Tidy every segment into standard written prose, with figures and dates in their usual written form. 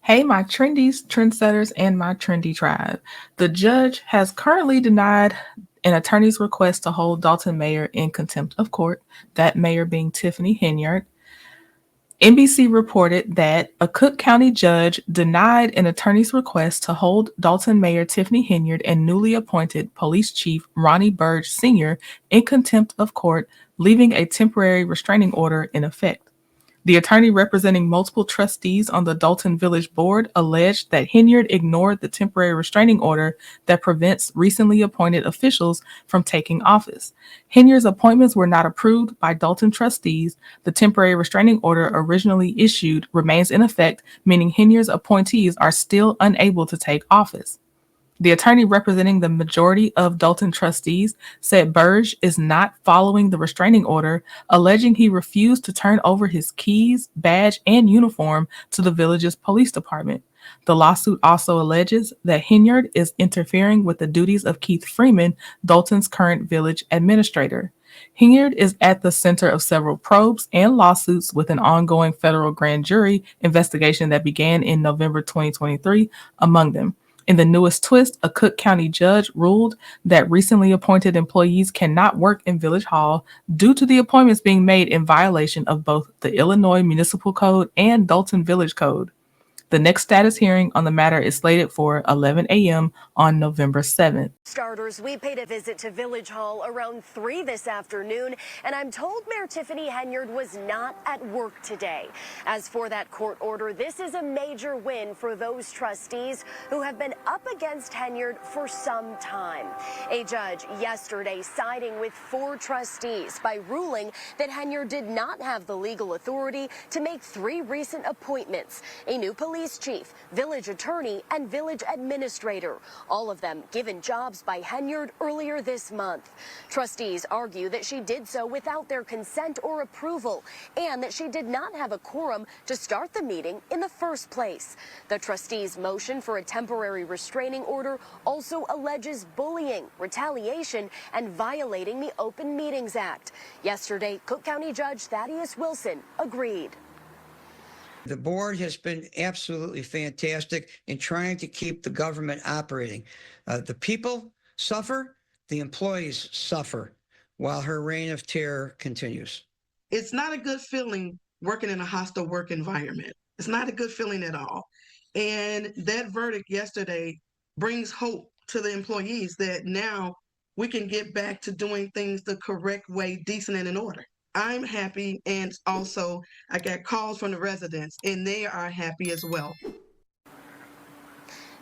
Hey, my trendies, trendsetters, and my trendy tribe. The judge has currently denied an attorney's request to hold Dolton mayor in contempt of court, that mayor being Tiffany Henyard. NBC reported that a Cook County judge denied an attorney's request to hold Dolton Mayor Tiffany Henyard and newly appointed Police Chief Ronnie Burge Sr. in contempt of court, leaving a temporary restraining order in effect. The attorney representing multiple trustees on the Dolton Village Board alleged that Henyard ignored the temporary restraining order that prevents recently appointed officials from taking office. Henyard's appointments were not approved by Dolton trustees. The temporary restraining order originally issued remains in effect, meaning Henyard's appointees are still unable to take office. The attorney representing the majority of Dolton trustees said Burge is not following the restraining order, alleging he refused to turn over his keys, badge, and uniform to the village's police department. The lawsuit also alleges that Henyard is interfering with the duties of Keith Freeman, Dolton's current village administrator. Henyard is at the center of several probes and lawsuits with an ongoing federal grand jury investigation that began in November 2023 among them. In the newest twist, a Cook County judge ruled that recently appointed employees cannot work in Village Hall due to the appointments being made in violation of both the Illinois Municipal Code and Dolton Village Code. The next status hearing on the matter is slated for 11 a.m. on November 7th. Starters, we paid a visit to Village Hall around 3 this afternoon, and I'm told Mayor Tiffany Henyard was not at work today. As for that court order, this is a major win for those trustees who have been up against Henyard for some time. A judge yesterday siding with 4 trustees by ruling that Henyard did not have the legal authority to make 3 recent appointments: a new police chief, village attorney, and village administrator, all of them given jobs by Henyard earlier this month. Trustees argue that she did so without their consent or approval, and that she did not have a quorum to start the meeting in the first place. The trustees' motion for a temporary restraining order also alleges bullying, retaliation, and violating the Open Meetings Act. Yesterday, Cook County Judge Thaddeus Wilson agreed. The board has been absolutely fantastic in trying to keep the government operating. The people suffer, the employees suffer, while her reign of terror continues. It's not a good feeling working in a hostile work environment. It's not a good feeling at all. And that verdict yesterday brings hope to the employees that now we can get back to doing things the correct way, decent and in order. I'm happy, and also I got calls from the residents, and they are happy as well.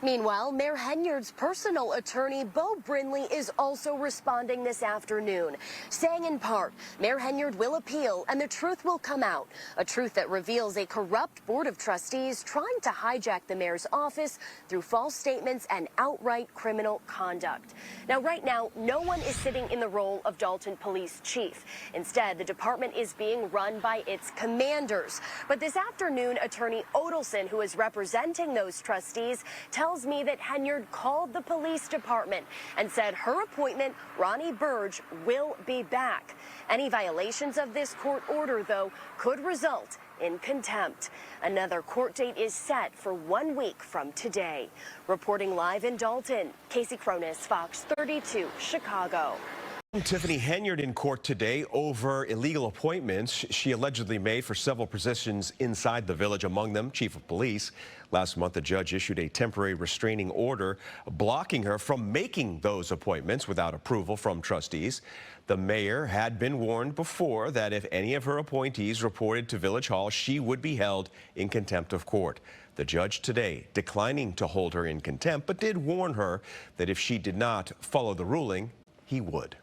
Meanwhile, Mayor Henyard's personal attorney, Bo Brinley, is also responding this afternoon, saying in part, Mayor Henyard will appeal and the truth will come out, a truth that reveals a corrupt board of trustees trying to hijack the mayor's office through false statements and outright criminal conduct. Now, right now, no one is sitting in the role of Dolton Police Chief. Instead, the department is being run by its commanders. But this afternoon, Attorney Odelson, who is representing those trustees, tells me that Henyard called the police department and said her appointment, Ronnie Burge, will be back. Any violations of this court order, though, could result in contempt. Another court date is set for 1 week from today. Reporting live in Dolton, Casey Cronus, Fox 32, Chicago. Tiffany Henyard in court today over illegal appointments she allegedly made for several positions inside the village, among them chief of police. Last month, the judge issued a temporary restraining order blocking her from making those appointments without approval from trustees. The mayor had been warned before that if any of her appointees reported to Village Hall, she would be held in contempt of court. The judge today declining to hold her in contempt, but did warn her that if she did not follow the ruling, he would.